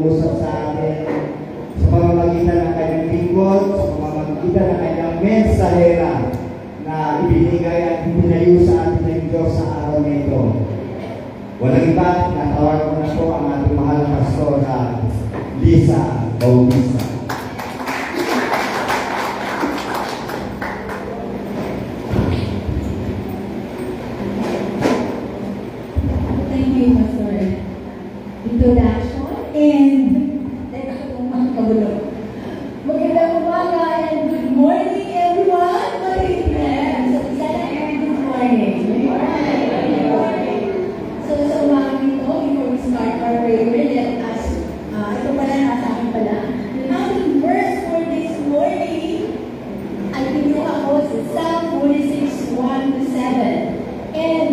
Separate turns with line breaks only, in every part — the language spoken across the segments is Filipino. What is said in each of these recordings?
umuusap sa atin sa pamamagitan ng kanyang lingkod, sa pamamagitan ng kanyang mensahera na ibinigay at pinayo sa atin ng Diyos sa araw nito. Walang iba, natawag ko na po ang ating mahal na pastor na Lisa Bautista.
Thank you, Pastor. Introduction and teka kung makakabulog. Magandang umaga and good morning, everyone. Amen. So, isa na good morning. Good morning. So, sa umaga nito, before we start our prayer, let us, ito pala, nasa akin pala. Ang verse for this morning ay pinuha ko sa Psalm 46, 1-7. And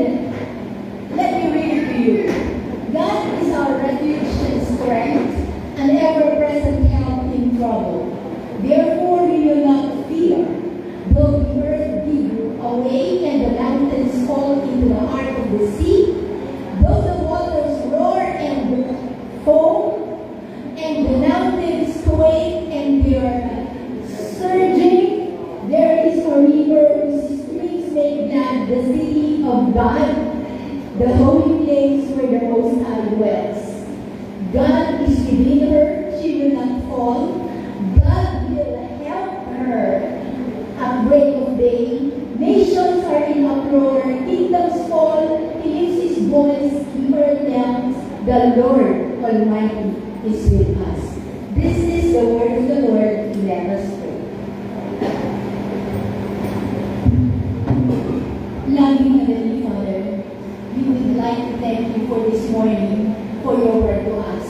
let me read it to you. God is our refuge and strength, an ever-present help in trouble. Therefore we will not fear, though the earth give away and the mountains fall into the heart of the sea, though the waters roar and foam, and the mountains quake and their surging, there is a river whose streams make glad the city of God, the holy place where the Most High dwells. God is within her, she will not fall. God will help her at break of day. Nations are in uproar, kingdoms fall, he lifts his voice, he proclaims, the Lord Almighty is with us. This is the word of the Lord. Let us pray. Loving Heavenly Father, we would like to thank you for this morning, for your word to us.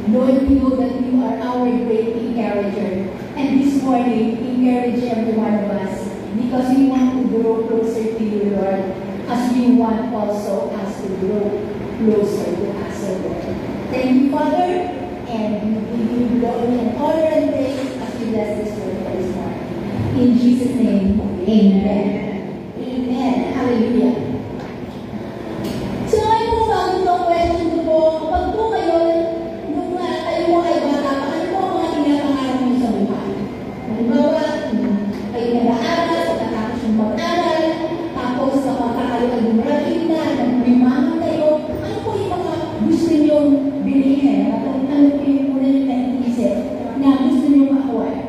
Lord, we know that you are our great encourager. And this morning, encourage every one of us because we want to grow closer to you, Lord, as you want also us to grow closer to us, O Lord. Thank you, Father, and we give you glory and honor and praise as we bless this word for this morning. In Jesus' name, amen. Amen. Hallelujah. So ngayon po, bago itong question ko po, kapag po kayo, nung kayo po ay bata pa, ano po ang mga pinapangarap niyo sa buhay? Halimbawa, kayo nag-aaral, natapos yung mag-aral, tapos kapag kayo ay gumraduate na, nagprimahan kayo, ano po yung mga gusto niyong bilhin? Ano po yung una niyong naiisip na gusto niyong ma-acquire?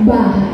Bahay.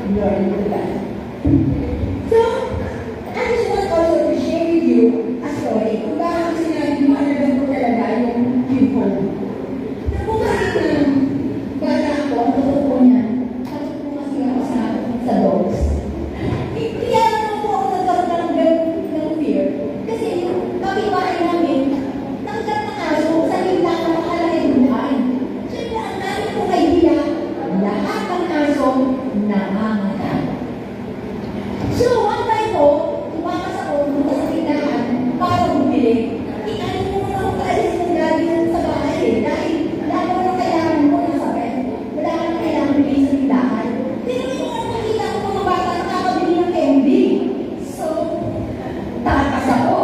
Glory to God. So, I just want also to share with you a story kung bakit sinabi mo alagang ko talaga yung home. Naku kasi ng bata ako, ang totoo ko niya, tapos po kasi ako sa dogs. Kaya naman po ako nagkaroon ng fear. Kasi yung kapitbahay namin, nanggat ng aso sa himla na makalaki buhay. Siyempre, ang dami kong idea, lahat ng aso nangangagat. So, one time po, tumakas ako punta sa tindahan para bumili. Ano mo naman ako kaalis ng galing sa bahay eh. Dahil lalo na kailangan mo na sa bed. Wala ka na kailangan bili sa tindahan. Pero yung mga nakita ko mga bata nakakabili ng candy. So, takas ako.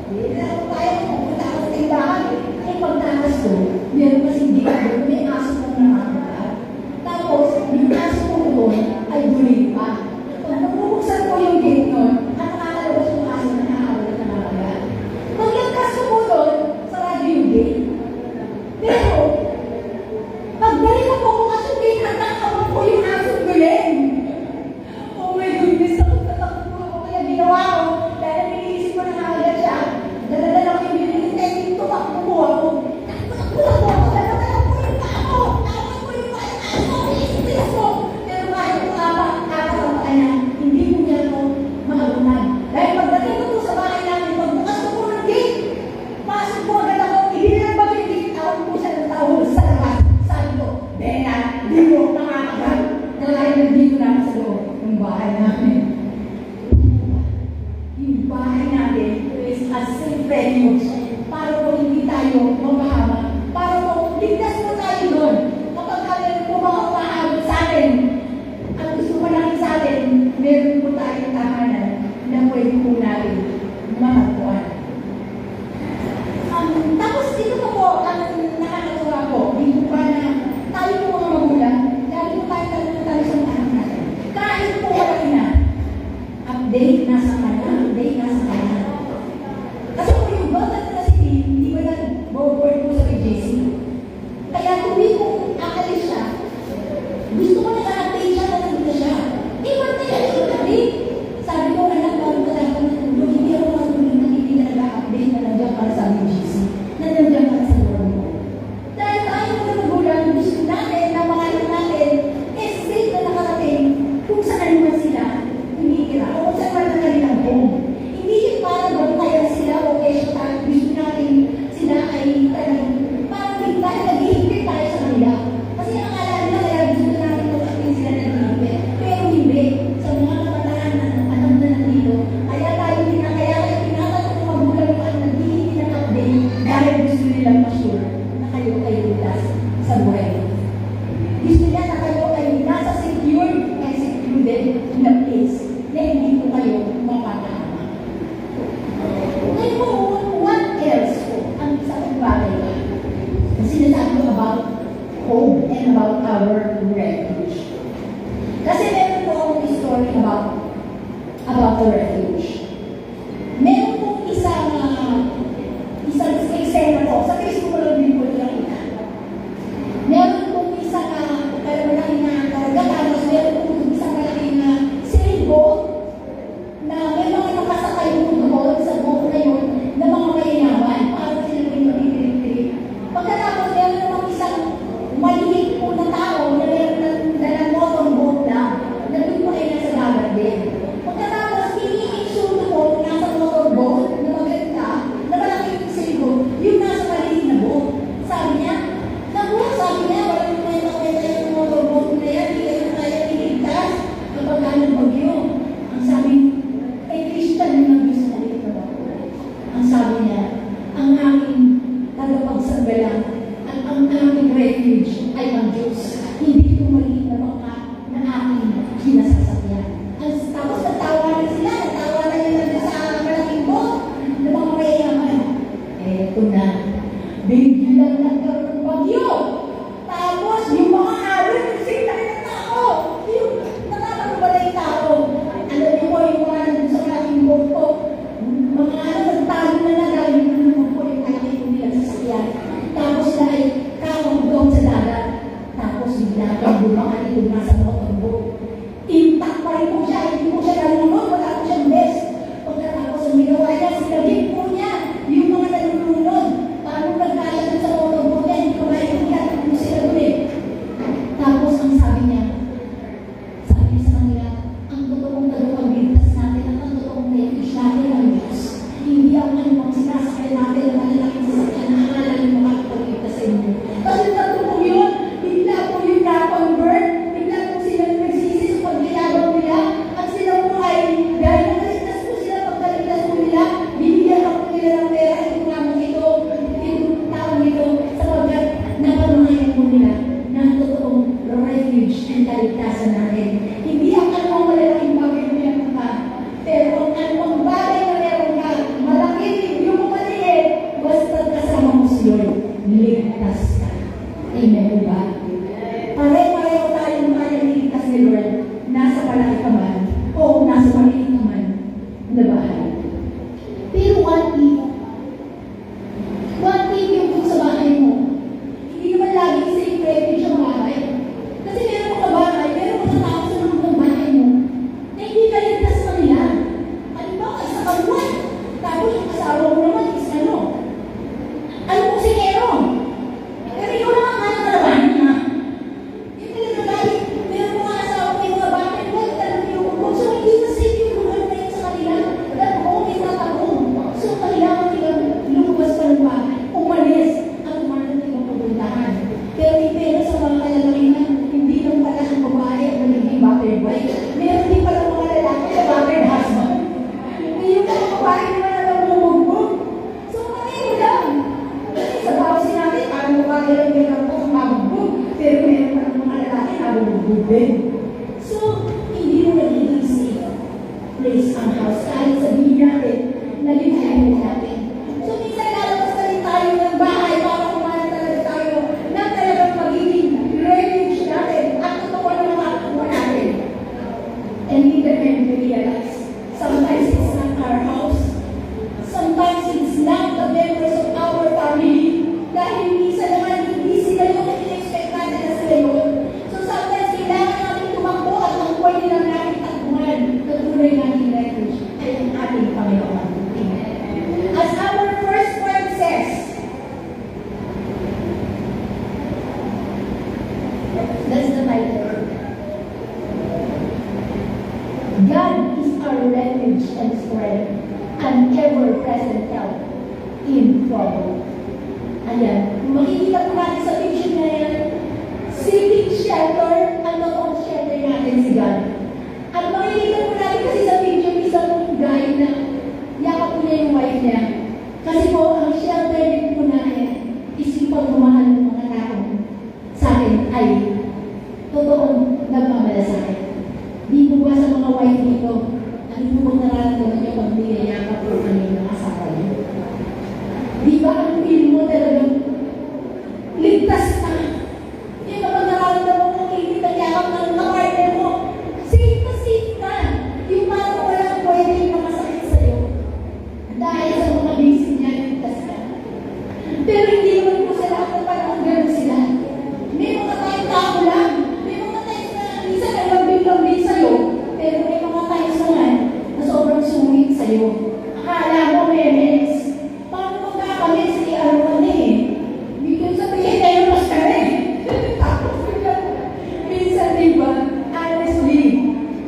Hindi na ako tayo pupunta ako sa tindahan. Ay, pagtakas ko, meron kasing dito, may aso kong nakakagat. Tapos, yung aso ko doon ay guling pa. Pag nabubuksan ko yung gate nun, at nakakalabas yung aso na nakakawala na nakakagat. Pagkagkas ko doon, sarado yung gate. Pero, pagbalik ko bukas yung gate, at nakakawala ko yung aso guling. Oh my goodness, takot ako kaya ginawa ko. Dahil niliisip ko na nakakagat siya. Daladala ko yung binigay, kaya yung tumakbo ko ako. Takbo ako, daladala ko yung paa ko. Tawag ko yung paa ng aso, ilis ko. Pero kahit kung kakasama ka na, hindi mo niya ako maagunan. Dahil pagdating ko sa bahay namin, pagbukas ko po ng gate, pasok po agad ako, hinilang ba yung gate, tawag po siya ng tawag sa labas. Sabi ko, Bena, hindi mo nakakagat. Dahil nandito na sa loob ng bahay namin. Yung bahay natin is a safe refuge para po hindi tayo mapahamak. Para po ligtas po tayo doon. Kapag kami po mga umahabot sa atin, ang gusto pa natin sa atin, meron po tayong tahanan na pwede po natin mahapuan. Tapos dito po ang nakakatuwa po, dito pa na tayo po mga magulang, dahil po tayo sa mga anak natin. Kahit po wala na, update nasa kanya. Kasi po yung bata na si hindi ba nag-board po sa PJC? Kaya tuwing kung akalis siya, gusto ko nag-update siya na nandito siya. Iwan na yan yung update. Sabi ko, anak, bago ka lang matulog, hindi ako matulog na hindi na nag-update na nandiyan para sa PJC. Na nandiyan para sa loob mo. Dahil tayo mga magulang, gusto natin na mga anak natin, safe na nakarating kung saan naman sila kumikira o kung saan naman kanilang home. Hindi yung para magkaya sila o kesyo tayo, gusto natin sila ay talagang parang dahil nag-ihigpit tayo sa kanila. Kasi ang alala nila kaya gusto natin magkakin sila nag-ihigpit. Pero hindi. Sa mga kabataan na alam na nandito, kaya tayo tinatanong ng magulang yung nag-ihigpit ng update dahil gusto nilang ma-sure na kayo ay ligtas sa buhay. Gusto niya na kayo ay nasa secured and secluded na place na hindi po kayo mapatama. Ngayon po, what else po ang isang bagay na sinasabi ko about home and about our refuge? Kasi meron po akong story about the refuge. Meron po isang eksena po, sa Facebook ko lang din po nakita. Meron pong isang malaking na karagatan, meron pong isang malaking na sailboat na may mga nakasakay po doon sa boat na yun na mga mayayaman para sila po yung mag-trip-trip. Pagkatapos meron namang isang maliit po na tao na meron na motorboat na doon po ay nasa dagat din. Pagkatapos, nasa palaki ka man, o nasa maliit ka man na bahay. Pero what if yung kung sa bahay mo, hindi naman laging safe refuge ang bahay. Kasi meron mga bahay, meron mga tao sa loob ng bahay mo, na hindi ka ligtas sa kanila. Halimbawa, sa kaluan, tapos yung asawa mo naman is ano kung si Nero? Pero ikaw lang ang kalabahan niya. Yung talaga dahil, meron mga asawa, may mga bakit, huwag talagang yung huwag. So, hindi na safe yung lugar na yun sa kanila. Dahil kung may tatakong. So, kailangan nila lumabas pa ng bahay. Umalis at umalis ng pupuntahan. Pero ipera sa mga kalalakihan, hindi lang pala ang babae ang magiging battered wife. Meron din pala mga lalaki na battered husband. May yung mga babae naman na namumugbog. So, mo lang. Sa pausin natin, parang babae lang may kapos mabugbog. Pero meron pa ng mga lalaki na mabugbog din. So, hindi mo nagiging safe place ang house. Kahit sabihin natin, nalimutan natin. So, minsan lalabas na rin tayo ng bahay para kumain talaga tayo na talagang magiging refuge natin at totoo na makakuha natin. And in the end, we realize, sometimes it's not our house. Sometimes it's not the members of our family. Dahil minsan naman, hindi sila yung in-expect natin na sila yun. So sometimes, kailangan natin tumakbo at ang pwede lang natin takbuhan na tunay natin refuge ay ang ating Panginoon. Amen. As our first word says, that's the title. God is our refuge and strength, an ever-present help in trouble. Ayan. Makikita po natin sa picture na yan, seeking shelter, ang totoong shelter natin si God. At makikita po natin kasi sa picture, isang guy na yakap po niya yung wife niya. Kasi po, ang shelter din po natin is yung pagmamahal ng mga tao sa akin ay totoong nagmamalasakit. Di po ba sa mga wife dito, ano po bang nararamdaman niyo pag niyayakap po kayo ng asawa niyo? Di ba ang feel mo talagang ligtas na? Yung kapag nararamdaman mo kikita yakap ng partner mo, safe ka. Yung parang walang pwede yung makasakit sa'yo. Dahil sa mga basic niya, ligtas ka. Pero hindi naman po sa lahat ng panahon gano'n sila. May mga tayong tao lang. May mga tayong na minsan ay magbiglang sa'yo. Pero may mga tayong naman na sobrang sungit sa'yo. Akala mo, memes. Paano magkakamit si Arwan eh? Bigyan sabihin tayo mas kare. Tapos minsan diba, honestly,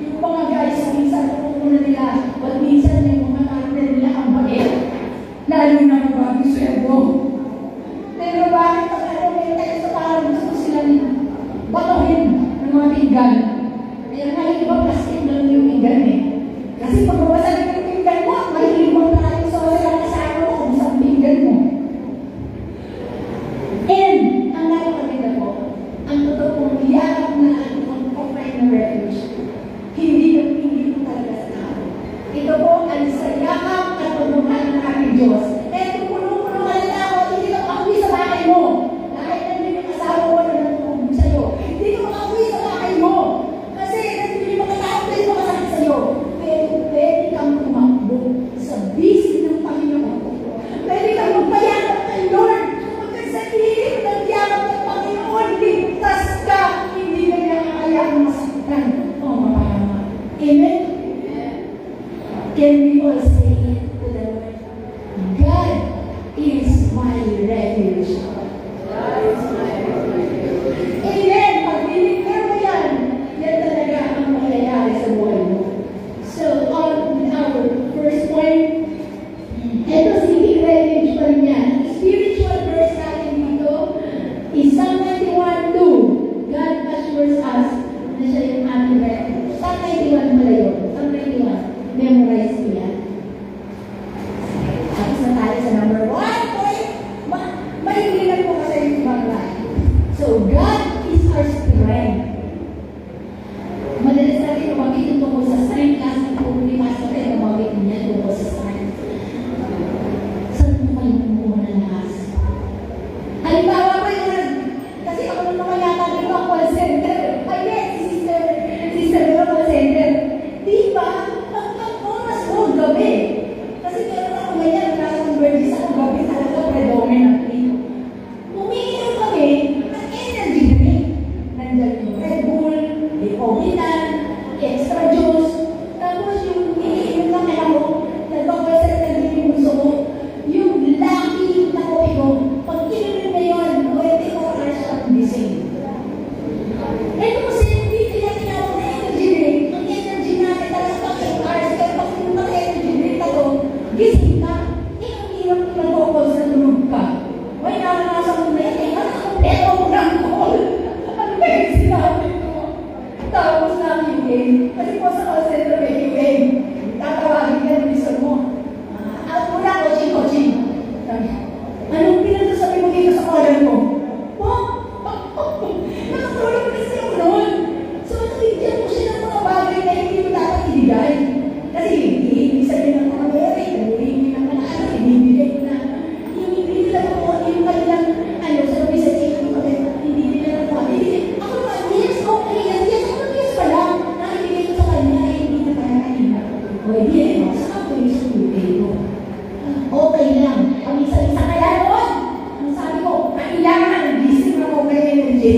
yung mga guys, minsan pupunta nila, at minsan yung mga partner nila ang bakit. Lalo na ang bagong sweldo. Pero bakit ang may tayo sa parang gusto silang batuhin ng mga pinggan? Kaya nga yung iba plastic lang yung pinggan eh. Kasi pag mabasag yung pinggan mo, may limang na kayo sa walang kasama mo kung isang pinggan mo. And, ang nakakaganda po, ang totoo pong yakap na ang offline na refuge, hindi po talaga sa tao. Ito po ang sa yakap at pagmamahal ng ating Diyos. Eh, kung puno-puno ka na tao, hindi ka makauwi sa bahay mo. Kahit nandun yung asawa mo na natutulog sa'yo. Hindi ka makauwi sa bahay mo. Kasi nandun yung mga tao na yung makasakit sa'yo. Pero pwede kang tumakbo sa bisig ng Panginoon. Pwede kang magpayakap kay Lord. Kapag sa hilig ng yakap ng Panginoon, ligtas ka. Hindi ka nakakaya ang masaktan o mapahama. Amen? Can we all say it to the Lord? God is my refuge. Amen! Pag dinigyan mo yan, yan talaga ang mangyayari sa buhay mo. So, on our first point, ito seeking refuge pa rin yan. Ang spiritual verse natin dito is Psalm 91:2. God assures us na siya yung ating refuge. Psalm 91 pala yun. Psalm 91. Memorize ko yan. Kasi po sa call center may QA. Tatawagin ka ng mister mo. Out mo na, coaching. Sabi, anong pinagsasabi mo dito sa caller mo? Po? Nakatulog kasi ako noon. So, nabigyan mo siya ng mga bagay na hindi mo dapat ibigay. Kasi hindi sabihin ng mga bere, hindi ng mga anak, ibibigay ko na. Hindi nila po, yung kanilang, sa visa check, hindi nila po. Ako ba, yes, okay, yes, ako yes pa lang. Nakibigay ko sa kanya, hindi na kaya kanina. O, hindi, saka po yung sumunod ko. Okay lang. Ang isa-isa kaya noon. Ang sabi ko, kailangan, gising ako kay energy.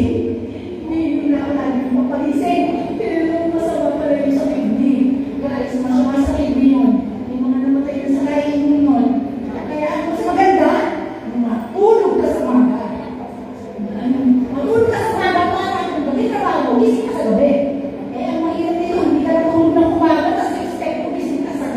Hindi na ako lagi mapagising. Pero masama pala yung sa kibdi. Guys, masama sa kibdi yun. Yung mga namatay na sa lain mo yun. Kaya ang mas maganda, matulog ka sa maga. Matulog ka sa maga para kung gabi trabaho, gising ka sa gabi. Eh, ang mahirap nito, hindi ka natulog ng umaga, tapos expect mo gising ka sa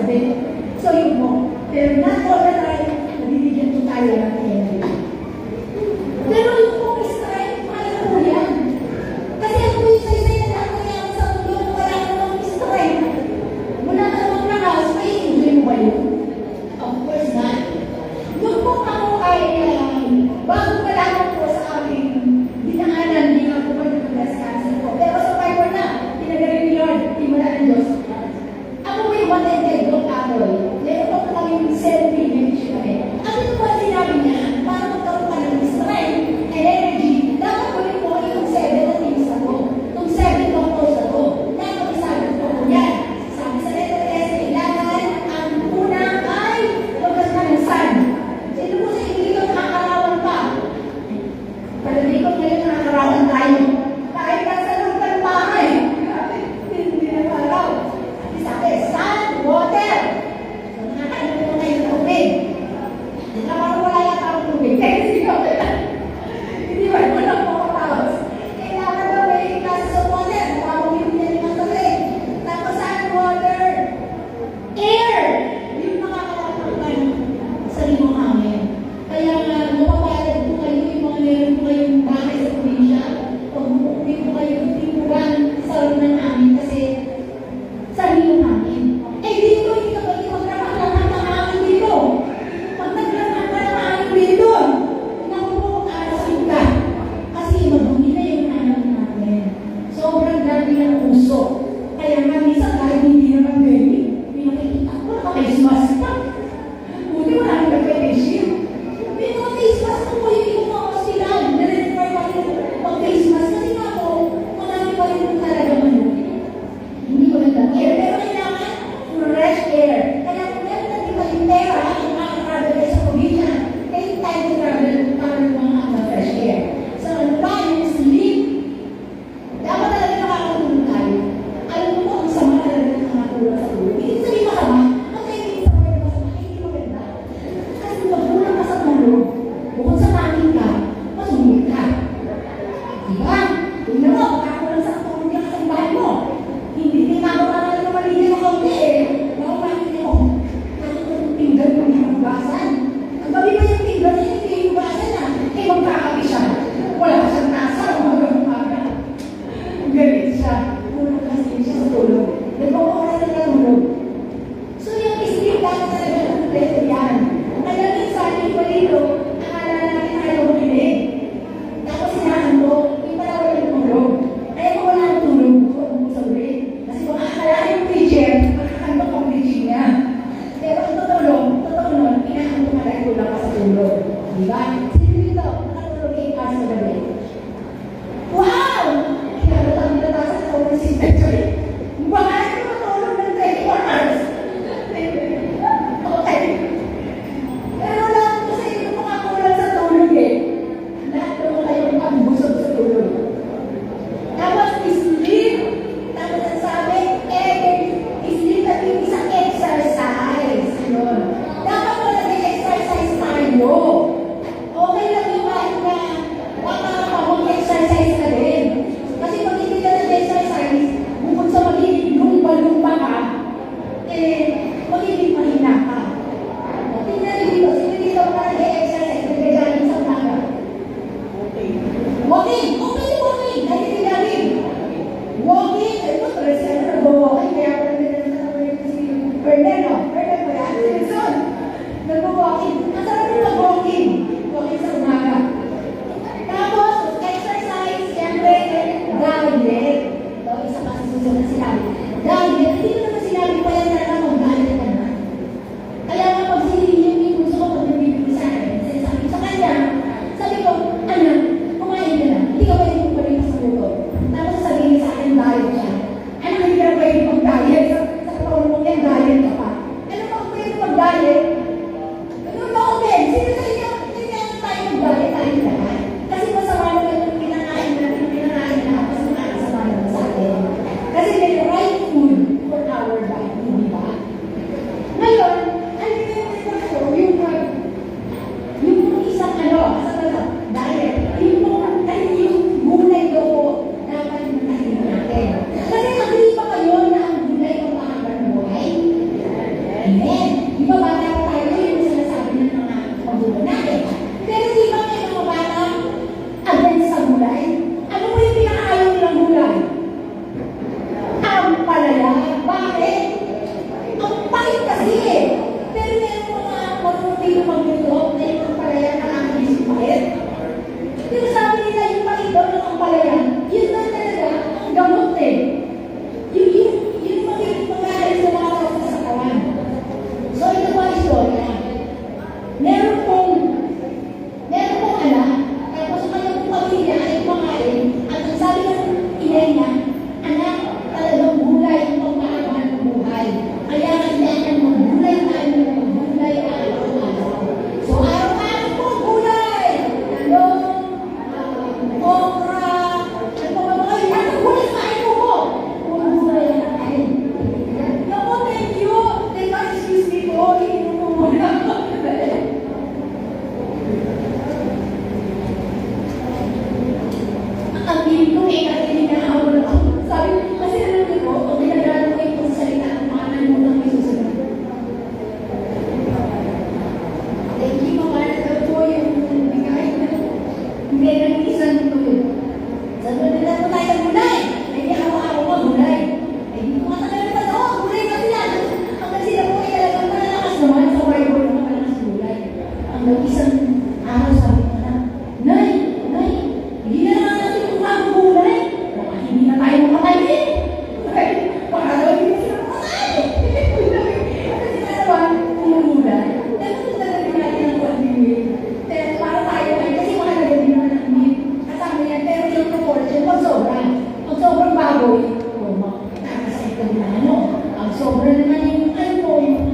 yung ano. Ang sobra naman yung ano mo, yung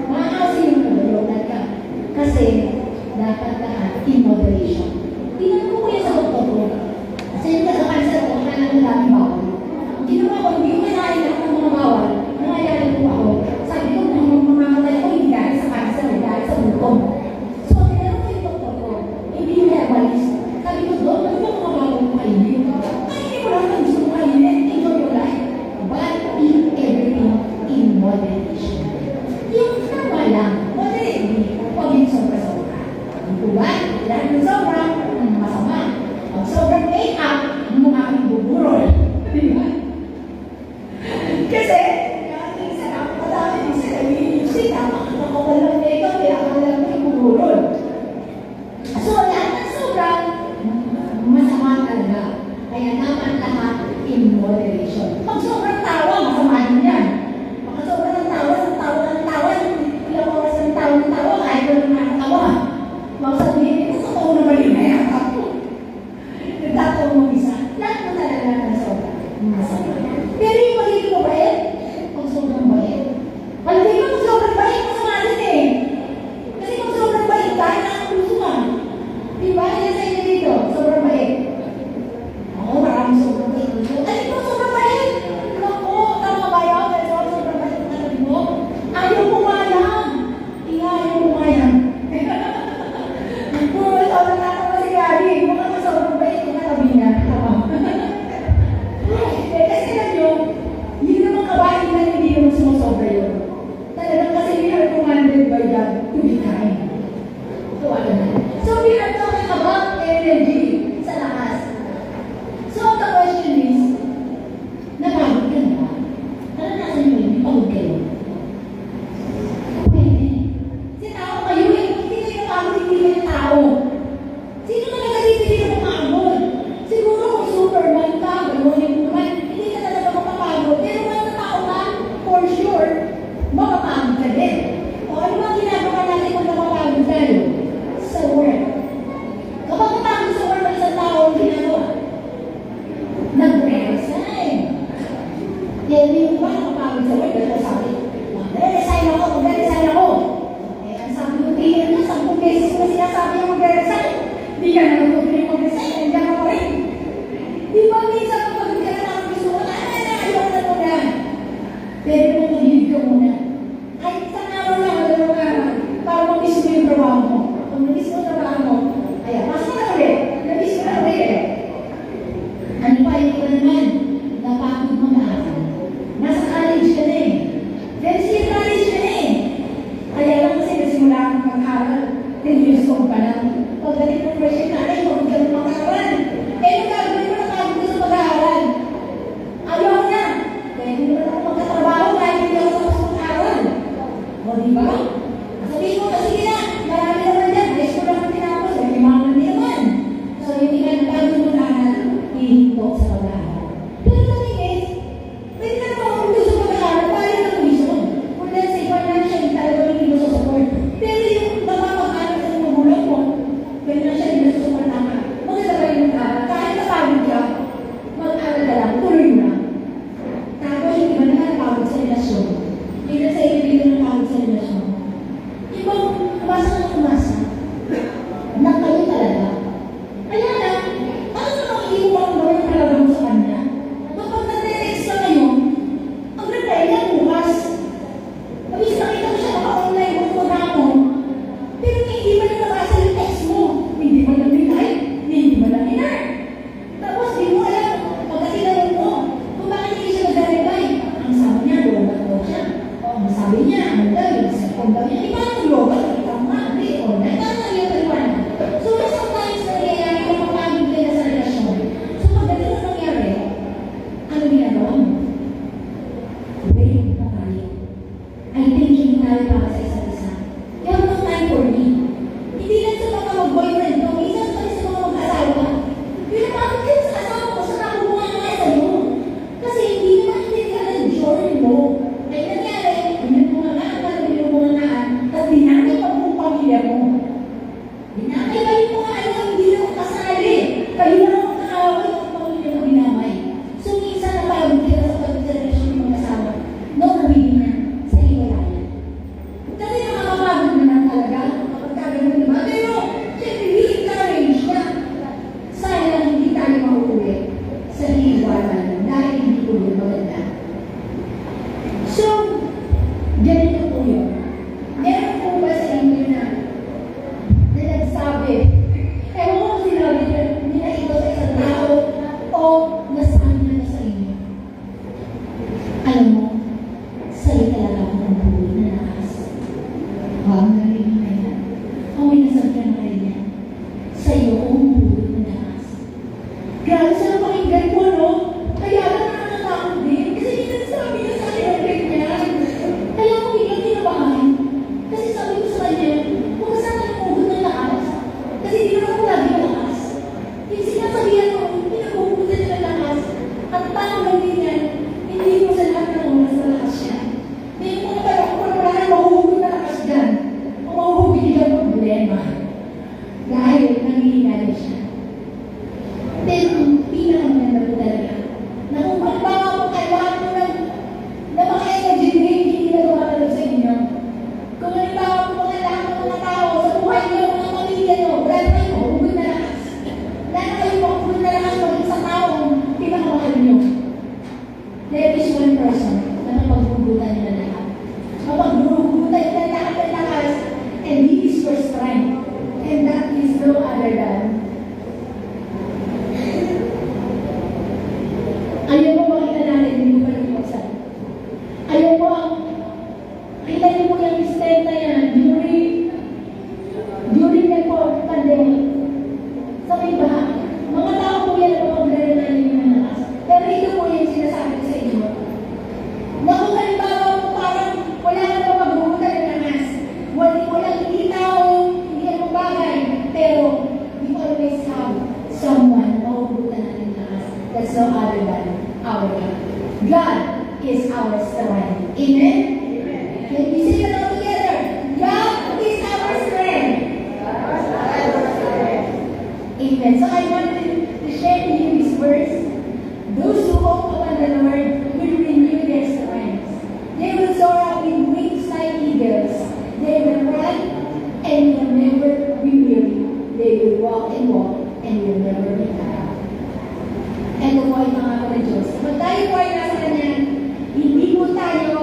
maasi yung nagulungan ka. Kasi, dapat lahat in moderation. Tingnan ko kuya sa doktor ko. Kasi yung kasakansar ko, kailangan ng daming bawal. Ginawa ko, hindi ko kinain lahat ng mga bawal. Nangyayari po ako. Sabi ko, nang mamamatay ko, hindi dahil sa cancer, dahil sa bukong. So, tinanong ko yung doktor ko, hindi yung herbalist. Sabi ko, Dok, ano ba mga bawal ko kainin? Ay, hindi ko lang gusto ko kainin. Enjoy your life. But eat everything in moderation. Yung tama lang, moderately, huwag yung sobra-sobra. Ito ba? Dahil yung sobra, masama. Pag sobrang make-up, mukha kang buburol. Di ba? Kasi, isa na, madami yung sila, makakawalang make-up, kaya akalang may buburol. So, lahat ng sobra, masama talaga. Kaya dapat lahat in moderation. Pag sobrang tawa, masama din yan. Pag sobrang ng tawa, ilang oras ng tawa, kahit wala nakatawa. Magsabihin, kung totoo na ba yun, nayakap ko. Nagtatawa mo isa, lahat mo talaga ng sobra. Masama. Pero yung magiging mabait, pag sobrang bait. Alam mo, kung sobrang bait, masama din eh. Kasi kung sobrang bait, dahil na ang puso ka. Diba? Yan sa inyo dito, sobrang bait. Oo, maraming sobrang bait dito. Ay, ito, sobrang bait! Naku, tama ba yun? Pero sobrang bait na sabi mo. Ayaw pumayang. Ayaw pumayang. Puro ito, nakatawa si Gary. Mukhang ka sobrang bait, kung natabi niya. Tama. Kasi alam nyo, yun naman kabahin na hindi naman sumusobra yun. Talagang kasi we are commanded by God to be kind. So, ano na? So, we are talking about energy sa lakas. So, the question is, napagod ka na ba? Naranasan nyo yun, pagod kayo? Pwede. Si tao kayo, hindi kayo napagod, hindi kayo tao. Sino talaga hindi na mapagod? Siguro kung Superman ka, gano'n yung naman, hindi ka talaga mapapagod. Pero kung tao ka, for sure, mapapagod ka din. O ano ba ginagawa natin kung napapagod tayo? Sa work. Kapag napagod sa work ng isang tao, ang ginagawa? Nag-resign. Kaya yung ba napapagod sa work, ito sabi, mag-resign ako. Eh, ang sabi ko, tingin na, 10 beses ko na sinasabi yung mag-resign. Hindi ka na mag-resign, mag-resign, ka pa rin. Di ba minsan kapag ka na lang gusto mo, ayaw na muna. Pero kung mag-leave ka muna, kahit isang araw lang, dalawang araw, para mag-miss mo yung trabaho mo. Kung na-miss mo yung trabaho mo, ayan, pasok ka na ulit. Na-miss mo na ulit eh. Ano pa, hindi ko naman, napagod mo na ako. Nasa college ka na eh. First year college ka na eh. Kaya lang kasi nasimula kang mag-aral, 10 years old pa lang. Pagdating ng first year college, huwag ka na mag-aral. Eh, nagagawin mo na pagod ka sa mag-aaral. Ayaw na. Kaya hindi mo na ako magkatrabaho kahit hindi ako tapos mag-aaral. O, di ba? Sabihin mo, sige na, marami naman dyan. High school lang ang tinapos, may limangan din naman. So, hindi ka nagagawin mo na hihinto sa pag-aaral. Pero the thing is, pwede ka naman kung gusto mag-aaral, pwede ka reason. Kung let's say, financially, talagang hindi mo sa support. Pero yung napapag-aaral ka ng magulang mo, financially, hindi mo sa support na ka. Maganda ba yung mag-aaral? Kahit napagod ka, mag-aaral ka lang, tuloy mo lang. Tapos, hindi ba na napagod sa relasyon? Hindi na sa iyo dito napagod sa relasyon. Ibang umasa na umasa. Na kayo talaga. Kaya lang, ano naman iiwan mo yung talaga mo sa kanya? Kapag nag-text ka ngayon, ang reply niya bukas. Kapag nakita ko siya naka-online mo maghapon, pero hindi mo na nabasa yung text mo. Hindi mo na reply, hindi mo na inar. Tapos di mo alam, pagkatinanong mo, kung bakit hindi siya nag-reply. Ang sabi niya, lumat daw siya. O ang sabi niya, ano daw, yung cellphone daw niya. Iba ang lumat, tama, hindi, online. Tama na yung paliwanag. So, sometimes nangyayari kung mapagod ka na sa relasyon. So, pag ganito nangyari, ano ginagawa mo? Wait na tayo. I think hindi tayo para sa isa't isa. You have no time for me. Hindi lang sa mga mag-boyfriend ko, minsan pa sa mga mag-asawa. Pero bakit kayo sa asawa ko, sa nakubuhan nga sa'yo? Kasi hindi naman hindi ka nag-join mo. Ay nangyari, pinagpungangaan ka, pinagpungangaan, at dinakay pa buong pamilya mo. Dinakay pa yung mga ano, hindi na kasali. Kayo na ang nakaway ng pamilya mo dinamay. So minsan napagod ka sa pag-relasyon ng mga asawa. Ganito po yun. Meron po ba sa inyo na nagsabi, ewan ko kung sinabi nila ito sa isang tao o nasabi na sa inyo. Alam mo, sa'yo talaga ako ng buhay na lakas. Wow, narinig na yan. Ang may nasabihan na rin yan. Sa'yo ako ng buhay na lakas. Grabe sa pakinggan ko, no? Kaya lang nakakatakot din. Kasi hindi nagsabi niya sa akin ang ganyan. Kaya ako biglang kinabahan. Kasi sabi ko sa kanya, huwag ka sana namugot ng lakas. Kasi hindi naman ako lagi malakas. Yung sinasabihan ko, pinagugutan niya ng lakas. At paano lang din yan, hindi mo sa lahat ng oras na lakas siya. Hindi mo na tayo kung wala na mahuhugot na lakas dyan. O mahuhugot niya ang problema. Dahil nangihingali siya. Pero ang pinakamaganda po talaga, na kung magbawa mo kailangan mo na maka-energy drink, hindi na lumatalog sa inyo. Kung halimbawa po kailangan ng mga tao sa buhay niyo, mga pamilya niyo, brand kayo, hugot na lakas. Dahil kayo mahugot na lakas maging sa taong pinakamahal niyo. There is one person na mapaghugutan niyo na lahat. Mapaghugutan niyo na lahat ng lakas, and he is your strength. And that is no other than ayaw mo makita natin, hindi mo pa nagpaksan. Ayaw mo ang kita niyo po yung stent na yan during the pandemic. Sa iba, mga tao po yan na pag-relenan ninyo ng lakas. Pero ito po yung sinasabi ko sa inyo. Na kung halimbawa po parang wala na pa pagbubutan ng lakas. Walang hindi tao, hindi ang bagay. Pero we always have someone na mahubutan natin ng lakas. That's no other than our God. God is our strength. Amen? Can we say that all together? God is our strength. Amen. So I want to share with you this verse. Those who hope upon the Lord will renew their strength. They will soar up with wings like eagles. They will run and will never be weary. They will walk and will never be tired. Ito po ay mga kapatid Diyos. Kapag tayo po ay nasa Kanya, hindi po tayo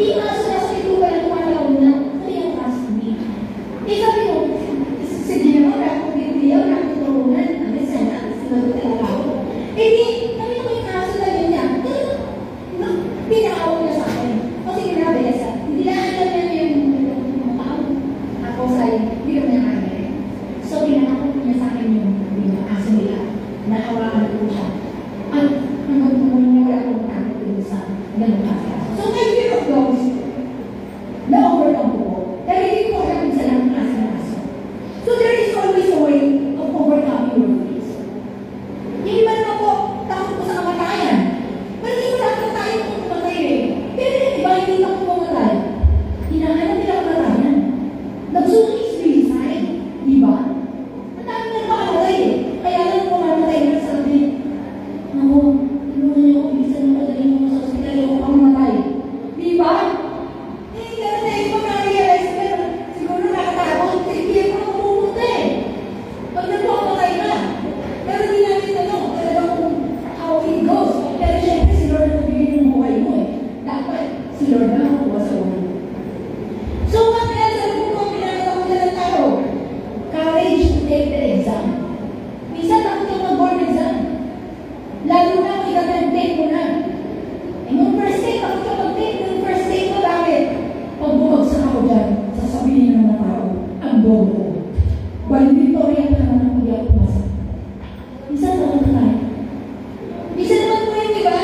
Di yung aso na sa ito pala kumalaw na. Ano yung ask me? Eh sabi ko, sige naman, ako bibigyan, ako tulungan. Ano sana, sinagot talaga ako. Eh di, kami ko yung aso na yun niya. Pinakaw niya sa akin. Kasi grabe siya. Hindi na alam niya yung mukha ako sa'yo. Hindi ko niya kaya. So, pinakaw niya sa akin yung aso nila. Nahawakan ko siya. At hanggang wala akong takot dito sa ganun kasi. So, my fear of dogs, na-overcome ko. Dahil hindi ko alam kung saan ang klase ng aso. So, there is always a way of overcoming your fears. Hindi ba naman ako takot ko sa kamatayan? Pero hindi ko takot tayo kung kumatay eh. Pero yung iba, hindi takot kumatay. Hinahanap nila kamatayan. Nagsusunod is suicide. Di ba? Ang dami na makamatay eh. Kaya lang kung mamatay na sabi, ako, tulungan niyo ako, bilisan mo kadali mo sa ospital, ako pang matay. Di ba? Eh, gano'n na yung pagka-realize ko, siguro nakatakot, hindi ako pumunta eh. Pag nagpakamatay ka, pero hindi natin talagang kung how it goes. Pero syempre, si Lord nagbigay ng buhay mo eh. Dapat, si Lord na makuha sa buhay mo. So, what else? Ano po ang pinakita ko ng tao? Courage to take the exam. Minsan, takot ka mag-board exam. Lalo na kung ika-take mo na. Eh, yung first take, takot ka mag-take. Yung first take mo, bakit? Pag bumagsak ako dyan, sasabihin ng mga tao, ang bobo ko. Valedictorian ka naman ang hindi ako pumasa. Minsan, takot na tayo. Minsan naman po yun, di ba?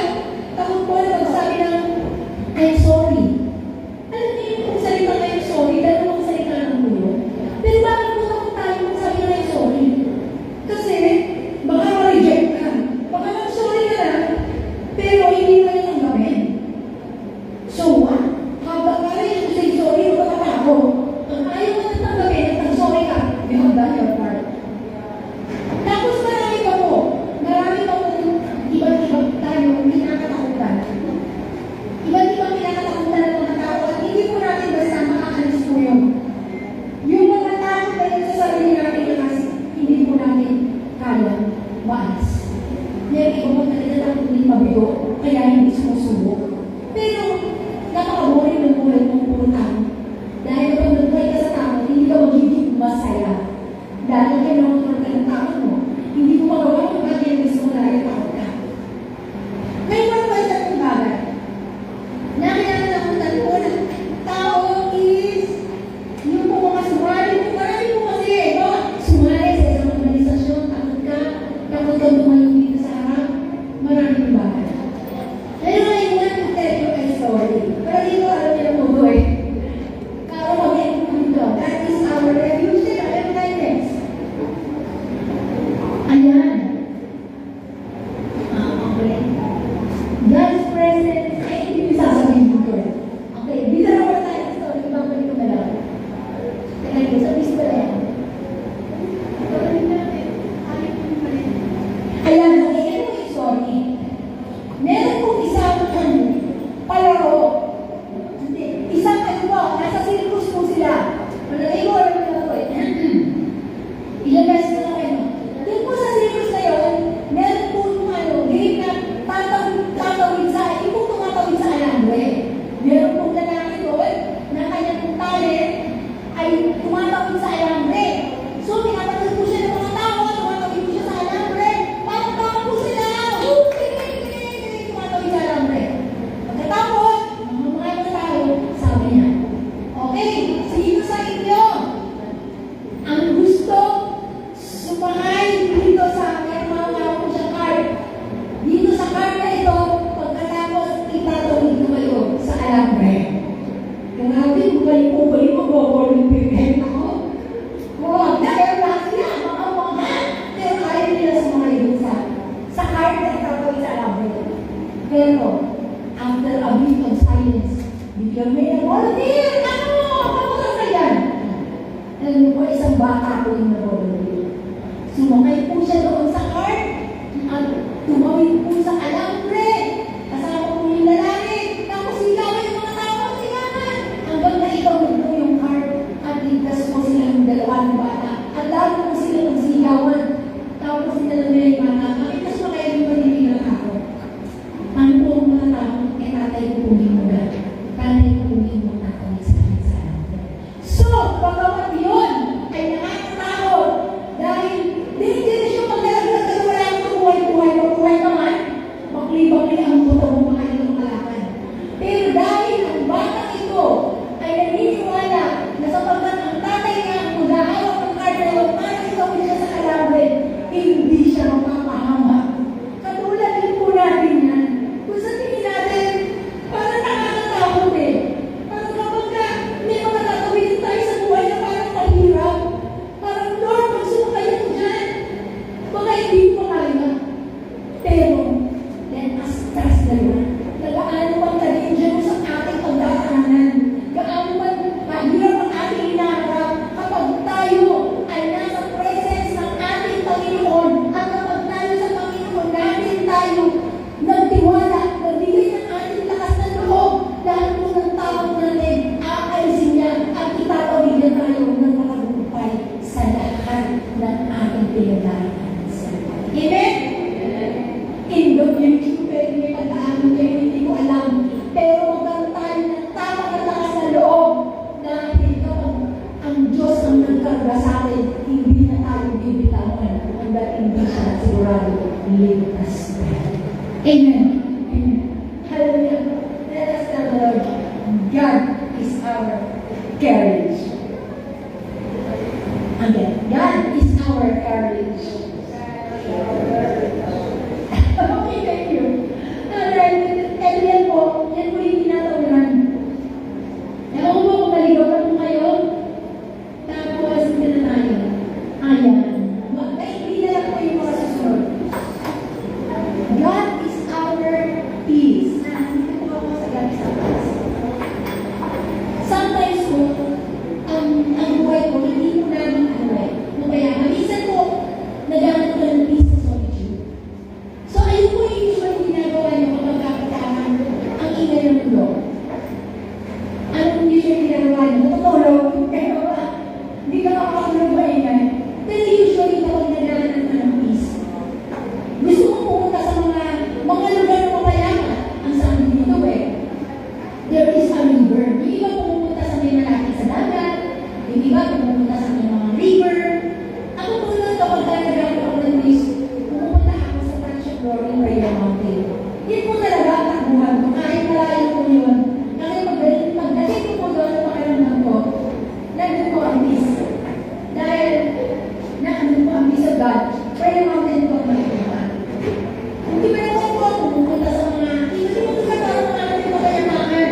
Takot po na magsabi ng, I'm sorry. Alam niyo yung kung salita na yung sorry, dalawang salita ng mulo. Pero bakit po takot tayo kung sabi na yung sorry? Kasi, baka ma-reject ka. Baka mag-sorry ka na, pero hindi ka na yung gawin. So what? Habang ka rin yung say sorry, magkakatakot. Ang ayaw mo na tanggapin at nag-sorry ka, you have done your part. Tapos marami pa po. Marami pa po iba't-ibang tayo pinakatakutan. Iba't-ibang pinakatakutan ng mga tao at hindi po natin basta makakalis po yun. Yung mga takot na yun sa sarili natin kasi hindi po natin kaya maalis. Meron iba po natatakot din mabigo kaya hindi sumusubok. Pero napakaboring ng buhay ng puro tao. Dahil kapag nagbuhay ka sa tao, hindi ka magiging masaya. Dahil kayo naman ka ng tao mo, hindi mo magawa kung bakit yung gusto mo na rin takot ka. May mga pa isa kong bagay. Nakilala ko na tao is yung po mga sumali. Marami po kasi, no? Sumali sa isang organisasyon, takot ka lumayo dito sa harap. Marami po bagay. Pero I want to tell you a story. Pero dito alam niyo po ito eh. Para mag-end po dito. That is our revolution of enlightenment. Ayan. Okay. God's presence, ay hindi ko sasabihin ko eh. Okay, dito na wala tayo ito. Ibabalik ko na lang. Kaya ito, sa pisto na yan. Ayan, okay, ano yung story? Meron pong isang palaro. Isang ano po, nasa circus po sila. Malagay ko, alam mo na po eh. Ilang beses na kayo. Doon po sa circus na yun, meron po yung game na tatawid sa, hindi po tumatawid sa alambre. Meron pong lalaki doon na kanyang pong talent ay tumatawid sa alambre. So, pinatawid po siya ng mga tao, tumatawid po siya sa alambre. Patatawa po sila! Tumatawid sa alambre. Pagkatapos, mga tao, sabi niya, okay, sino sa inyo ang gusto sumakay dito sa akin, mga po siya card. Dito sa card na ito, pagkatapos itatawid ko kayo sa alambre. Grabe, bubalik mo, mag-volunteer ako. Huwag na, pero lahat sila, mga pero ayaw nila sumakay dito sa card na itatawid sa alambre. Pero, after a bit of silence, bigyan may nag-volunteer! Ano? Kamusta ka yan? Alam mo po, isang bata po yung nag-volunteer. Sumakay po siya doon sa cart at tumawid po sa alambre. Kasama po yung lalaki. Tapos sigawan yung mga tao at sigawan. Hanggang naitawid po yung cart at ligtas po silang dalawang bata. At lalo po sila ng sigawan. Tapos sinala nila yung mga bakit mas makain yung panilig ng ako? Ano po ang mga tao? Eh, tatay ko po yung mga. Tatay ko po ay naniniwala na sapagkat ang tatay niya ang mag-aawak ng card na yun para ikawin siya sa kalaban, hindi siya mapapahama. Katulad din po natin yan. Kung sa tingin natin, parang nakakatakot eh. Parang kapag may mga tatawin tayo sa buhay na parang mahirap. Parang, Lord, magsumakay ako dyan. Baka hindi ko kaya. Pero, let us trust the Lord. Nagaano bang ka-danger sa ating pagdaanan? Gaano bang mahirap ang ating hinaharap kapag tayo ay nasa presence ng ating Panginoon at kapag tayo sa Panginoon natin tayo nagtiwala, nagbigay ng ating lakas ng loob dahil kung ng tawag natin, aalisin niya at itatawid niya tayo ng makagumpay sa lahat ng ating pinagdaanan sa buhay. Amen? In the future, pwede may pagdaanan kayo, hindi ko alam. Pero magkaroon tayo ng tamang at lakas na loob dahil kapag ang Diyos ang nagkarga sa atin, hindi na tayo bibitawan hanggang hindi siya sigurado ligtas. Amen. Amen. Hallelujah. Let us tell the Lord, God is our courage. Again, God is our courage. Okay, thank you. And yan po yung tinatawanan. Ewan ko po kung naligaw na po kayo. Tapos, hindi na tayo. Ayan. Hindi na lang po yung mga susunod. God is our peace. Hindi po ako sa God is our peace. Sometimes po, ang buhay ko, hindi po namin buhay. Kaya, minsan po, naghanap ko ng peace sa solitude. So, ayun po yung usually ginagawa niyo kapag kapitahan ang ingay ng mundo. Anong usually ginagawa niyo? Natutulog. Pero hindi ka makakatulog ba ingay? Pero usually kapag naghanap ka ng peace, gusto mo pumunta sa mga lugar na mapayaman. Ang sabi dito there is a river. Yung iba pumunta sa may malapit sa dagat, yung iba pumunta sa may mga river. Ako po lang kapag naghanap ako ng peace, pumunta ako sa Touch of Glory Prayer Mountain. Yan po talaga ang takbuhan ko. Kahit malayo po yun. Kasi pagdating ko po doon ang pakiramdam ko, nandun ko ang peace. Dahil nandun ko ang peace of God. Prayer Mountain ko ang makikita. Hindi pa naman po ako pumunta sa mga hindi mo talaga parang mga natin magkayamakan.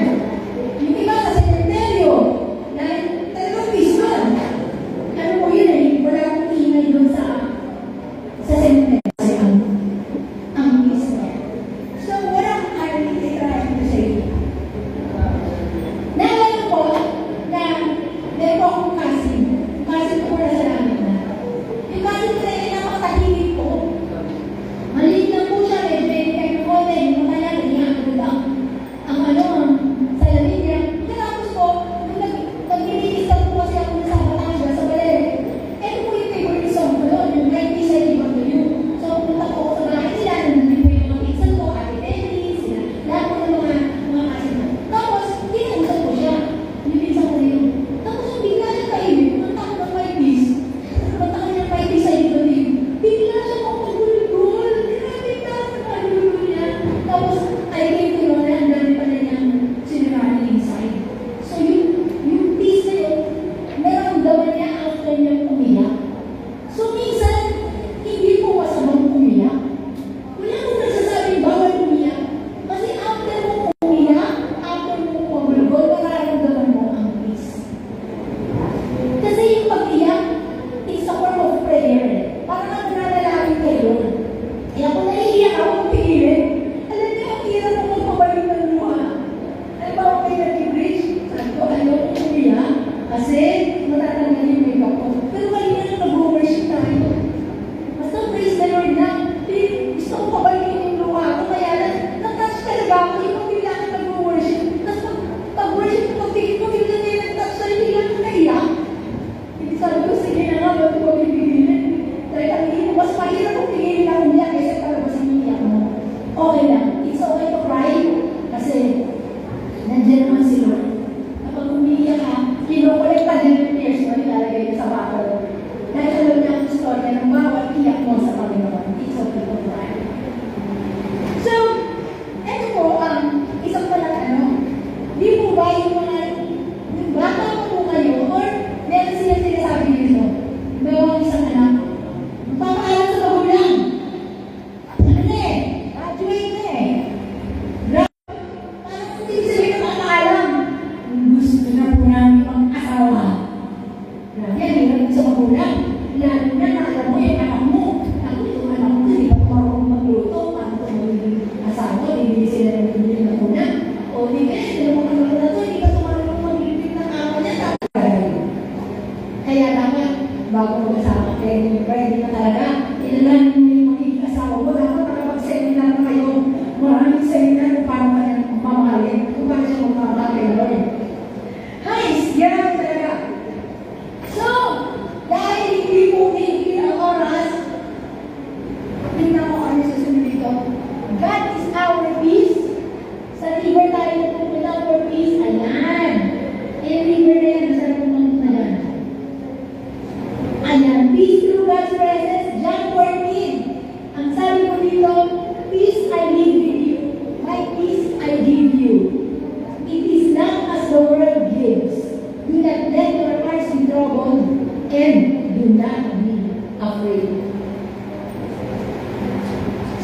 and do not be afraid.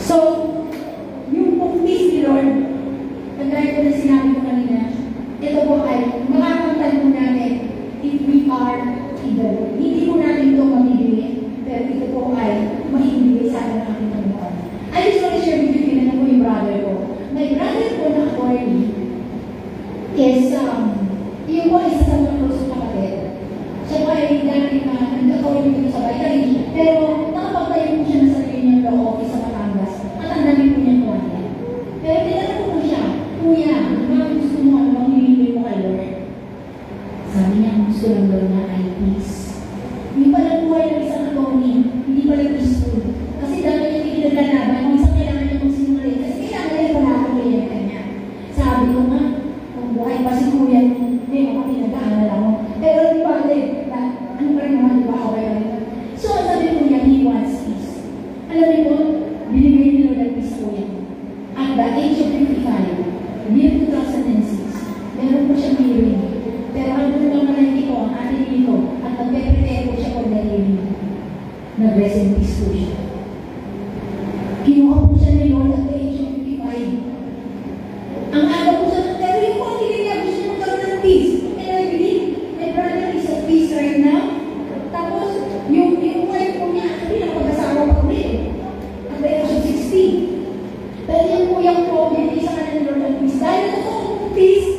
So, yung pong peace ni Lord, kagaya ko na sinabi ko kanina, ito po ay makakamtan po natin if we are in the Lord. Hindi po natin ito mamibili, pero ito po ay mahibili sa atin ng ating Panginoon. I just want to share with you, kinanong ko yung brother ko. My brother ko na attorney is, yung po isa sa mga close kapatid. Siya po ay dati na nag-attorney dito sa Baitari, pero nakapagtayo po siya ng sarili niyang law office sa Batangas at ang dami po niyang kuwanya. Pero tinanong ko siya, Kuya, ano gusto mo, ano bang hinihintay mo kay Lord? Sabi niya, ang gusto lang daw niya ay peace. Hindi pala buhay ng isang attorney, hindi pala peaceful. Kasi dami niya pinaglaban, kung isang kailangan niya kung sinungaling, kasi kailangan niya pala ako kaya kanya. Sabi ko nga, kung buhay pa si Kuya, hindi ako pinag-aalala mo. Pero di ba, ano pa rin naman, di ba, okay rin. So, sabi ko niya, he wants peace. Alam niyo po, binigay ni Lord ang peace ko yan. At the age of 55, year 2006, meron po siyang hearing. Pero ang tulong na lang ko, ang ating ito, at nagpe-prepare po siya for the hearing. Nag-rest in peace po siya. Kinuha po siya ni Lord at the age of 55. Ang aga po siya, pero yung po, hindi niya gusto niya magkaroon ng peace. And I believe, my brother is at peace right now. Tapos, yung wife po niya, actually, nakapag-asawa pa po rin. At the age of 60. Pero yung kuya ko, binigay sa kanya ni Lord ang peace. Dahil ito peace,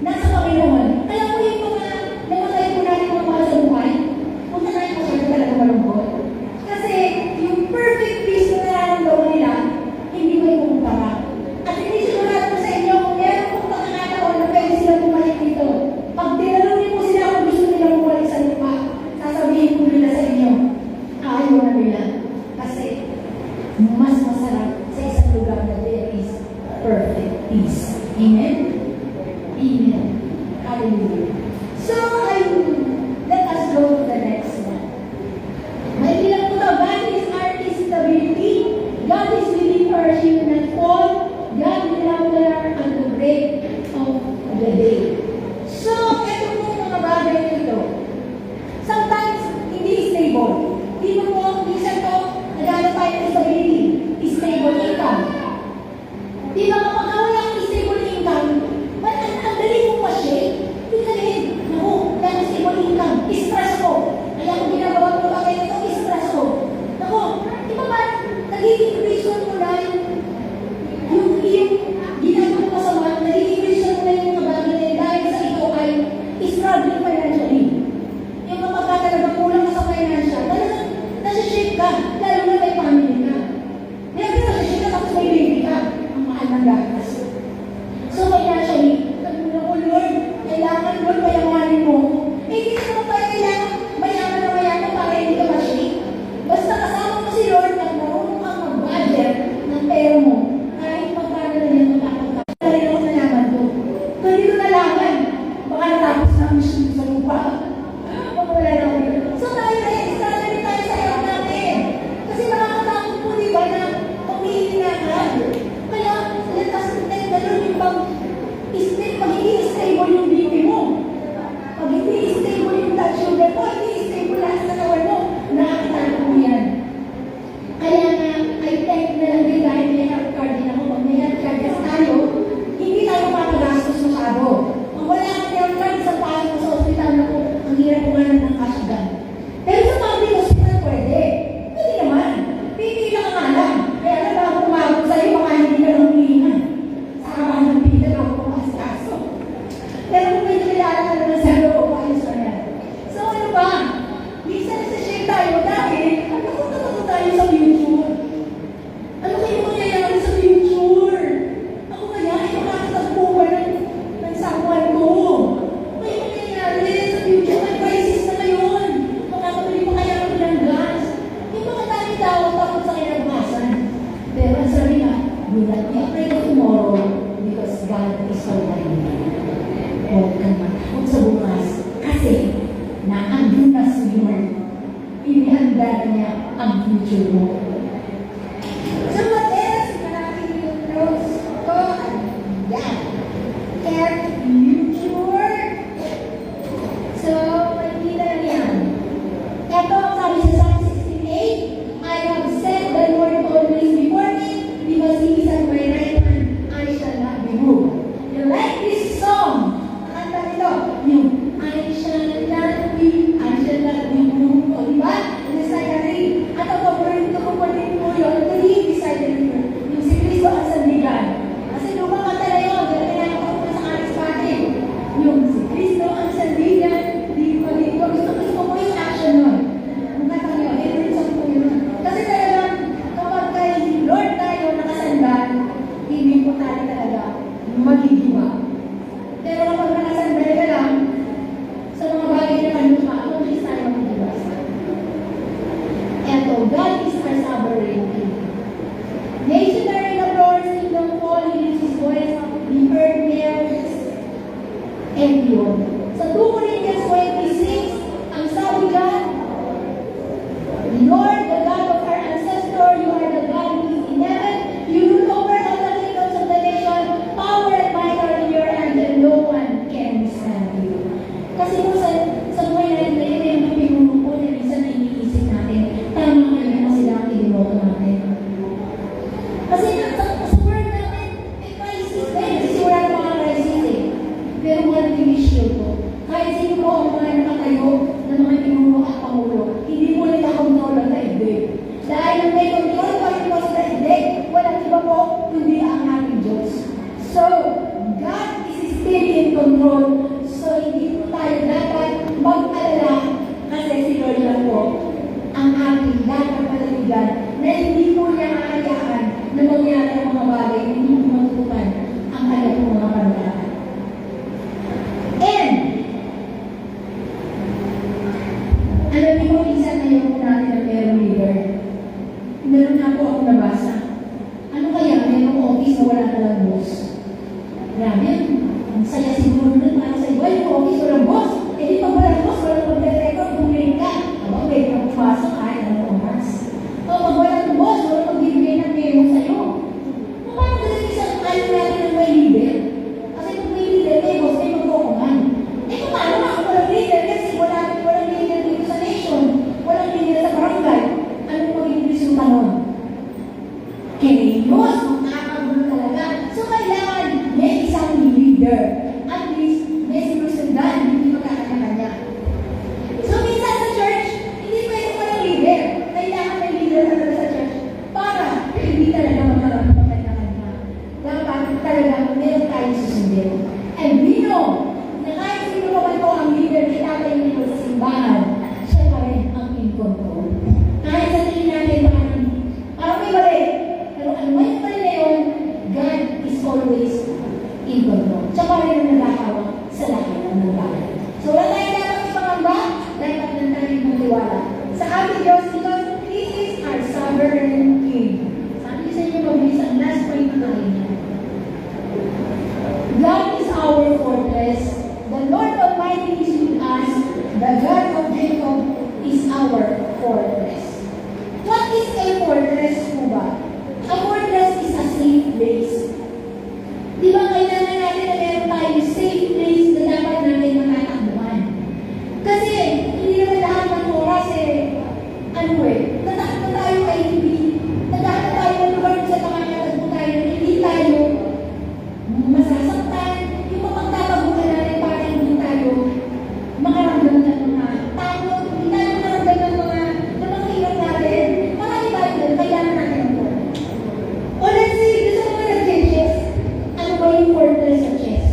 nasa Panginoon. Alam mo yung mga namatay po natin mga mahal sa buhay? Punta na yung masyado talaga malungkot. Kasi yung perfect peace na nararamdaman nila, hindi mo ikukumpara. At hindi sigurado ko sa inyo, meron kong pagkakataon na pwede sila bumalik dito. Pag tinanongin mo sila kung gusto nilang bumalik sa lupa, sasabihin ko nila sa inyo, ayaw na nila. Kasi mas masarap sa isang lugar na there is perfect peace. Amen? Amen. Hallelujah. So, let us go to the next one. May bilang po na, God is our stability. God is within our shield and fall. God will louder at the break of the day. So, ito po mga bagay nito. Sometimes, hindi stable. Di ba po, minsan po, naghanap tayo ng stability. Stable income. Di ba kapag wala ang stable income, ang dali mo ma-shake. Di ka rin, naku, dahil stable income, stress ko. Kaya kung ginagawa ko bagay nito, stress ko. Naku, di ba ba, nagiging reason mo na yung ginagawa mo masama, nagiging reason mo na yung mga bagay na yun dahil sa ikaw ay struggling financially. Yung kapag ka talaga kulang ka sa financial, talagang nasa-shake ka, lalo na may family ka. Kaya nasa-shake ka tapos may baby ka, ang mahal ng gatas. So financially, nagmula ko, Lord, kailangan Lord, payamanin mo. Hindi naman tayo kailangan mayaman na mayaman para hindi ka ma-shake. Basta kasama mo si Lord at marunong kang mag-budget ng pera mo. Kahit magkano na yan magkakot. Kaya rin ako nalaman ko. Kaya dito nalaman, baka natapos na ang mission sa lupa. Baka wala na ako dito. So tayo na yan, sana rin tayo sa ayaw natin. Kasi nakakatakot po, di ba, na pag-iinahan. Kaya, let us take the Lord yung pag hindi stable yung BP mo. Pag hindi stable yung blood sugar mo, hindi stable lahat sa katawan mo, nakakatakot mo yan. Kaya nga, I thank na lang din dahil may health card din ako. Pag may health card kasi tayo, hindi tayo mapagastos masyado. Kung wala ka health card, isang pasok mo sa ospital na po, ang hirap ko nga ng cash agad. Pero sa public hospital, pwede. Pwede naman. Pipila ka nga lang. Kaya na bago kumabot sa'yo, baka hindi ka lang humihingan. Sa kabahan ng pila, bago kumakaskaso. Pero kung may kilala ka naman sa loob, ayos ka na. So ano ba? Minsan nasa-share tayo dahil napunta tayo sa future. Ano kayo mangyayari sa future? Ako kaya ay makakatagpo ka ng sakuan ko. Ano kayo mangyayari sa future? May crisis na ngayon. Makakabili pa kaya ako ng gas. Yung mga tayong tao takot sa kinabukasan. Pero ang sabi nga, do not be afraid of tomorrow because God is already there. Huwag kang matakot sa bukas kasi naandun na si Lord. Inihanda niya ang future mo. So what else? Marami yung notes ko. Yan. And future. So, hindi na yan. Pero kapag nakasandal ka lang, sa mga bagay na kanlupa, mabilis tayo magdibasa. Eto, God is our sovereign King. Nation are in uproar, kingdom fall, he lifts his voice, the earth melts, and beyond. Sa 2 Corinthians 26, ang sabi dyan, Lord, the God of our ancestor, you are the God who is in heaven, you rule over all the kingdoms of the nation, power and might are in your hand, and no one can withstand you. Kasi po sa buhay natin na yun yung pinuno po na minsan na iniisip natin, tama kayo na sila ang idinoto natin. Kasi sa world natin, may crisis na yun. Kasi wala na mga crisis eh. Pero one thing is sure po, kahit sino po ang mga nakatayo ng mga pinuno at pangulo, hindi po nila kontrol ang daigdig. Dahil ang may kontrol pa rin po sa daigdig, walang iba po, kundi ang ating Diyos. So, God is still in control. So, hindi po tayo dapat mag-alala kasi si Lord lang po ang ating nagpapalaligan na hindi po niya kakayaan na mangyari ang mga bagay na hindi po matutupan ang kanyang mga pangyayari. And, alam niyo po, minsan ayaw po natin ang merong leader. Meron na po ako nabasa. Ano kaya merong office na wala talang boss? Grabe, ang saya siguro nun para sa iba, yung office walang boss. Eh di pag walang boss, walang mag-record, bumili ka. Aba, pwede kang pumasok kahit anong oras. O pag walang boss, walang magbibigay ng memo sa'yo. Paano kasi isang ayaw natin ng may leader? Kasi kung may leader, may boss, may magkukungan. Eh paano nga kung walang leader? Kasi walang leader dito sa nation, walang leader sa barangay. Anong magiging resulta nun? Chaos, makakagulo talaga. So kailangan may isang leader. At least, may sinusundan, hindi magkakanya-kanya. So minsan sa church, hindi pwede walang leader. Kailangan may leader talaga sa church para hindi talaga magkaroon ng kanya-kanya. Dapat talaga meron tayong susundin. And we know na kahit sino naman po ang leader, itatay nito sa simbahan, siya pa rin ang in control. Kahit sa tingin natin parang may mali. Pero ano may mali na yun, God is always in control. Siya pa rin ang nagkakawak sa lahat ng mga bagay. So wala tayo dapat ipangamba, dapat lang tayo magtiwala sa ating Diyos because He is our sovereign King. Sabi sa inyo, mabilis ang last point na tayo niya. God is our fortress. The Lord Almighty is with us. The God of Jacob is our fortress. What is a fortress po ba? A fortress is a safe place. Di ba kailangan natin na meron tayong safe place na dapat natin matatakbuhan? Kasi hindi naman lahat ng oras natakot na tayo kay hindi. Natakot na tayo ng lugar sa pangalatag tayo na hindi tayo masasaktan. Yung mapagtatabuhan natin para hindi tayo makaramdam ng mga takot, hindi tayo makaramdam ng mga hirap natin. Marami tayo doon, kailangan natin ang fortress. O let's say, gusto mo na nag-chess. Ano ba yung fortress sa chess?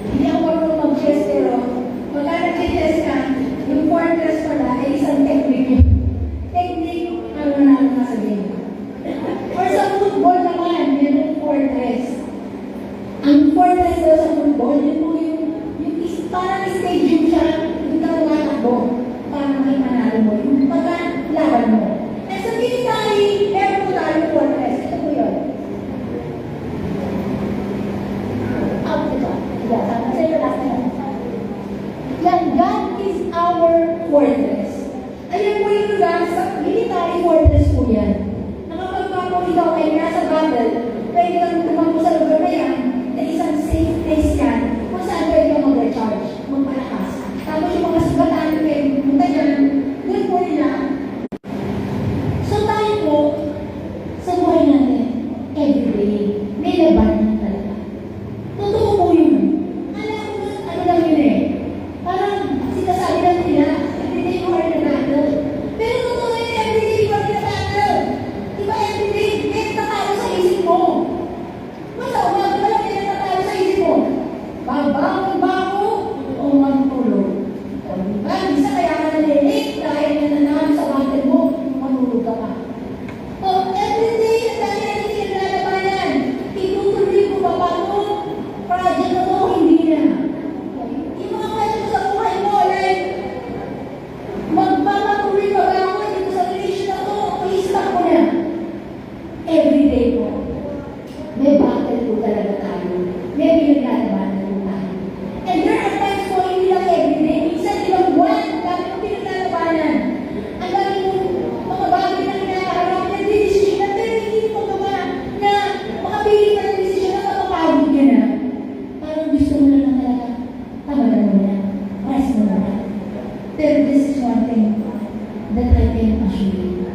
Hindi ako marunong mag-chess, pero pagka nag-chess ka, yung fortress pala ay isang technique yun. Technique, ano na natin masabihin. Or sa football naman, yun yung fortress. Ang fortress daw sa football, yun po yung parang stadium siya, yung tumatakbo para makipanalo mo, yung pagkalaban mo. And sa military, meron po tayo fortress. Ito po yun. Out ito. Yeah, kasi yung last time. Yan, God is our fortress. Ayan po yung lugar sa military fortress po yan. Nakapagpapag po ikaw ay nasa battle, pwede kang tumakbo sa lugar na yan, na isang safe place yan, kung saan pwede kang mag-recharge, magpalakas. Tapos yung mga sugatan na pwede pumunta dyan, doon po nila. So tayo po, sa buhay natin, everyday, may labanan talaga. Totoo po yun. Alam mo, ano lang yun eh. Parang sinasabi lang nila, everyday you are in a battle. Pero totoo yun, everyday you are in a battle. Diba everyday, may tatalo sa isip mo. mo lang na talaga, tama na muna, rest mo muna. Pero this is one thing that I can assure you.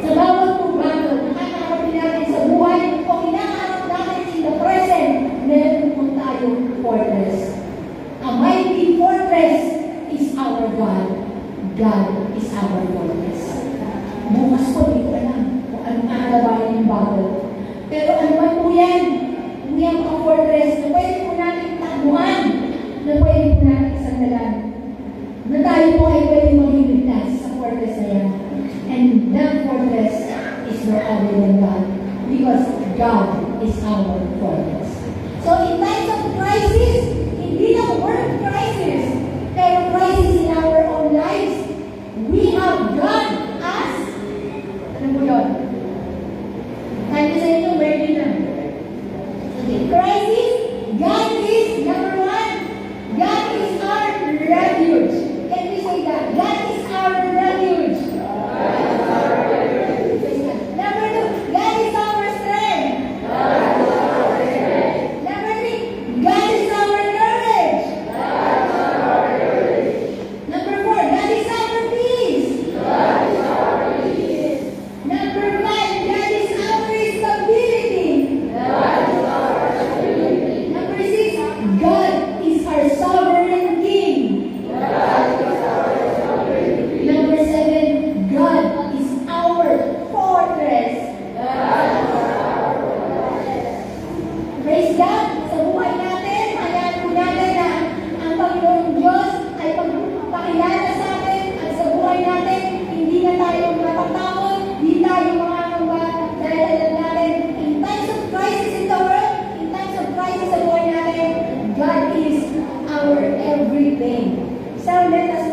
Sa bawat pagbago, nakakaharapin natin sa buhay o hinaharap natin in the present, meron po tayong fortress. A mighty fortress is our God. God is our fortress. Bukas po, di ko alam kung anong aalabahin yung bago. Pero ano man po yan, yung mga fortress na pwede po natin taguan, na pwede po natin sandalan, na tayo po ay pwede maging ligtas sa fortress na yan. And that fortress is no other than God, because God is our fortress. So in times of crisis, hindi lang world crisis, pero crisis in our own lives, we have God as, ano mo yun? Kaya sa inyo, burden na. Okay, crisis, God is number one. God is our refuge. Can we say that? God is our refuge. Number two, God is our strength. Number three, God is our courage. Number four, God is our peace. Number five, God is our stability. Number six, God is our sovereign king. Number seven, God is our fortress. Praise God! Sa buhay natin, hayaan po natin na ang Panginoon Diyos ay pagpapakilala sa atin at sa buhay natin, hindi na tayo matatakot, hindi tayo makakamba dahil alam natin, in times of crisis in the world, in times of crisis sa buhay natin, God is our everything. So let us